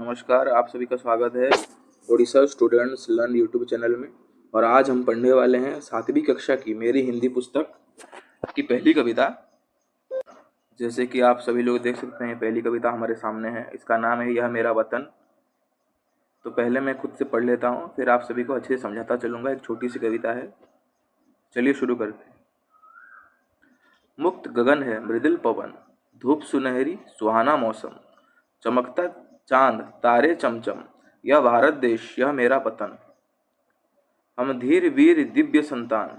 नमस्कार, आप सभी का स्वागत है Odisha students learn YouTube channel में। और आज हम पढ़ने वाले हैं 7वीं कक्षा की मेरी हिंदी पुस्तक की पहली कविता। जैसे कि आप सभी लोग देख सकते हैं, पहली कविता हमारे सामने है। इसका नाम है यह मेरा वतन। तो पहले मैं खुद से पढ़ लेता हूँ, फिर आप सभी को अच्छे से समझाता चलूँगा। एक छोटी सी कविता है, चलिए शुरू करते हैं। मुक्त गगन है मृदुल पवन, धूप सुनहरी सुहाना मौसम, चमकता चांद तारे चमचम, यह भारत देश यह मेरा वतन। हम धीर वीर दिव्य संतान,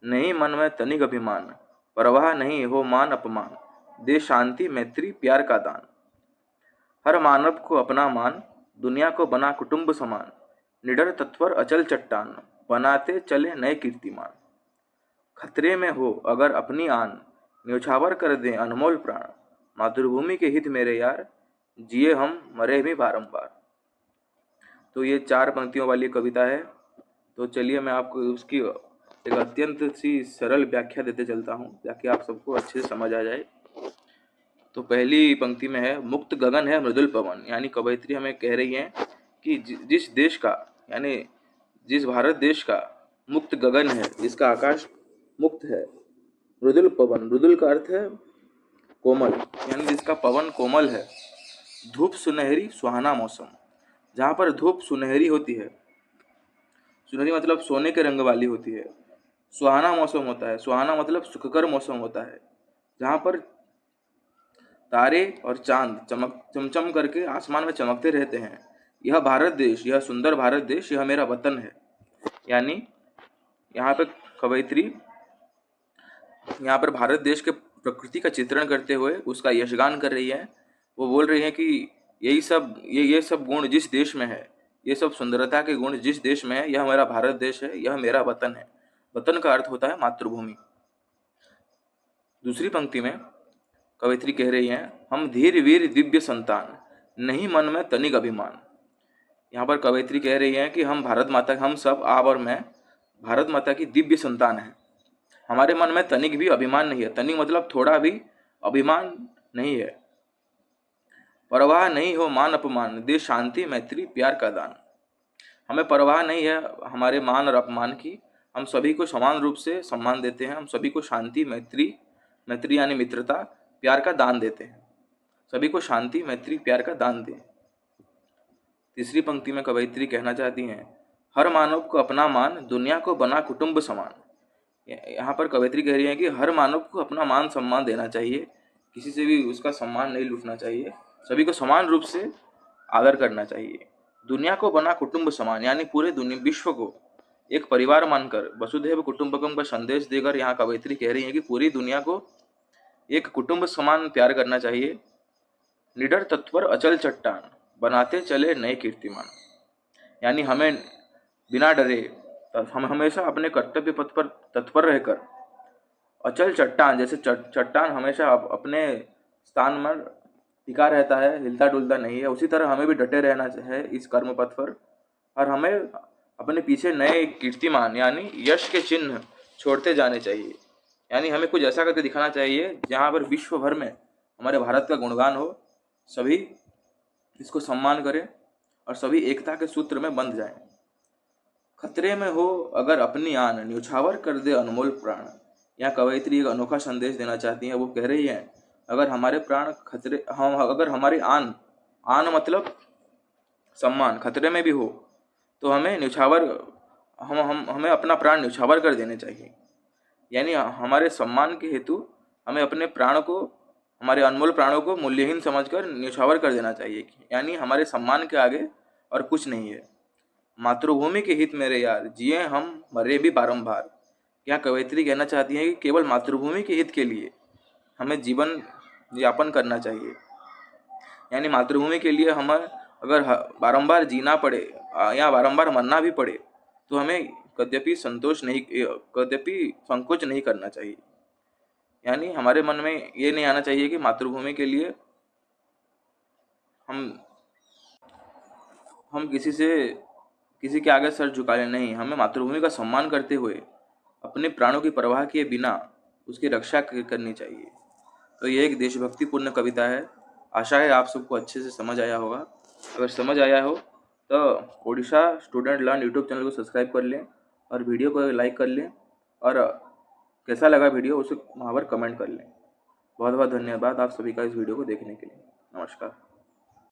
नहीं मन में तनिक अभिमान, परवाह नहीं हो मान अपमान, दे शांति मैत्री प्यार का दान। हर मानव को अपना मान, दुनिया को बना कुटुंब समान, निडर तत्पर अचल चट्टान, बनाते चले नए कीर्तिमान। खतरे में हो अगर अपनी आन, न्योछावर कर दें अनमोल प्राण, मातृभूमि के हित मेरे यार, जिए हम मरे भी बारंबार। तो ये 4 पंक्तियों वाली कविता है। तो चलिए मैं आपको उसकी एक अत्यंत सी सरल व्याख्या देते चलता हूँ, ताकि आप सबको अच्छे से समझ आ जाए। तो पहली पंक्ति में है, मुक्त गगन है मृदुल पवन। यानी कवयित्री हमें कह रही है कि जिस देश का, यानी जिस भारत देश का मुक्त गगन है, जिसका आकाश मुक्त है, मृदुल पवन, मृदुल का अर्थ है कोमल, यानी जिसका पवन कोमल है, धूप सुनहरी सुहाना मौसम, जहाँ पर धूप सुनहरी होती है, सुनहरी मतलब सोने के रंग वाली होती है, सुहाना मौसम होता है, सुहाना मतलब सुखकर मौसम होता है, जहाँ पर तारे और चांद चमचम करके आसमान में चमकते रहते हैं। यह भारत देश, यह सुंदर भारत देश, यह मेरा वतन है। यानी यहाँ पर कवयित्री यहाँ पर भारत देश के प्रकृति का चित्रण करते हुए उसका यशगान कर रही है। वो बोल रही है कि ये सब गुण जिस देश में है, ये सब सुंदरता के गुण जिस देश में है, यह मेरा भारत देश है, यह मेरा वतन है। वतन का अर्थ होता है मातृभूमि। दूसरी पंक्ति में कवयित्री कह रही है, हम धीर वीर दिव्य संतान, नहीं मन में तनिक अभिमान। यहाँ पर कवयित्री कह रही है कि हम भारत माता, हम सब, आप और मैं, भारत माता की दिव्य संतान है। हमारे मन में तनिक भी अभिमान नहीं है। तनिक मतलब थोड़ा भी अभिमान नहीं है। परवाह नहीं हो मान अपमान, दे शांति मैत्री प्यार का दान। हमें परवाह नहीं है हमारे मान और अपमान की। हम सभी को समान रूप से सम्मान देते हैं। हम सभी को शांति मैत्री, मैत्री यानी मित्रता, प्यार का दान देते हैं। सभी को शांति मैत्री प्यार का दान दें। तीसरी पंक्ति में कवयित्री कहना चाहती हैं, हर मानव को अपना मान, दुनिया को बना कुटुंब समान। यहाँ पर कवयित्री कह रही है कि हर मानव को अपना मान सम्मान देना चाहिए, किसी से भी उसका सम्मान नहीं लूटना चाहिए, सभी को समान रूप से आदर करना चाहिए। दुनिया को बना कुटुंब समान, यानी पूरे दुनिया विश्व को एक परिवार मानकर, वसुधैव कुटुंबकम का संदेश देकर यहाँ कवयित्री कह रही है कि पूरी दुनिया को एक कुटुंब समान प्यार करना चाहिए। निडर तत्पर अचल चट्टान, बनाते चले नए कीर्तिमान। यानी हमें बिना डरे, हम हमेशा अपने कर्तव्य पथ पर तत्पर रहकर, अचल चट्टान, जैसे चट्टान हमेशा अपने स्थान में टिका रहता है, हिलता डुलता नहीं है, उसी तरह हमें भी डटे रहना है इस कर्म पथ पर। और हमें अपने पीछे नए कीर्तिमान यानी यश के चिन्ह छोड़ते जाने चाहिए। यानी हमें कुछ ऐसा करके दिखाना चाहिए जहाँ पर विश्व भर में हमारे भारत का गुणगान हो, सभी इसको सम्मान करें और सभी एकता के सूत्र में बंध जाएं। खतरे में हो अगर अपनी आन, न्योछावर कर दे अनमोल प्राण। यहाँ कवयित्री एक अनोखा संदेश देना चाहती हैं। वो कह रही है, अगर हमारे प्राण खतरे, हम अगर हमारी आन, आन मतलब सम्मान, खतरे में भी हो तो हमें न्योछावर, हमें अपना प्राण न्योछावर कर देने चाहिए। यानी हमारे सम्मान के हेतु हमें अपने प्राण को, हमारे अनमोल प्राणों को मूल्यहीन समझकर न्योछावर कर देना चाहिए। यानी हमारे सम्मान के आगे और कुछ नहीं है। मातृभूमि के हित मेरे यार, जिए हम मरे भी बारंबार। यहाँ कवयित्री कहना चाहती है कि केवल मातृभूमि के हित के लिए हमें जीवन यापन करना चाहिए। यानी मातृभूमि के लिए हमें अगर बारंबार जीना पड़े या बारंबार मरना भी पड़े तो हमें कदापि संकोच नहीं करना चाहिए। यानी हमारे मन में ये नहीं आना चाहिए कि मातृभूमि के लिए हम किसी के आगे सर झुका लें। नहीं, हमें मातृभूमि का सम्मान करते हुए अपने प्राणों की परवाह किए बिना उसकी रक्षा करनी चाहिए। तो ये एक देशभक्तिपूर्ण कविता है। आशा है आप सबको अच्छे से समझ आया होगा। अगर समझ आया हो तो Odisha student learn YouTube channel को सब्सक्राइब कर लें और वीडियो को लाइक कर लें, और कैसा लगा वीडियो उसे वहाँ पर कमेंट कर लें। बहुत बहुत धन्यवाद आप सभी का इस वीडियो को देखने के लिए। नमस्कार।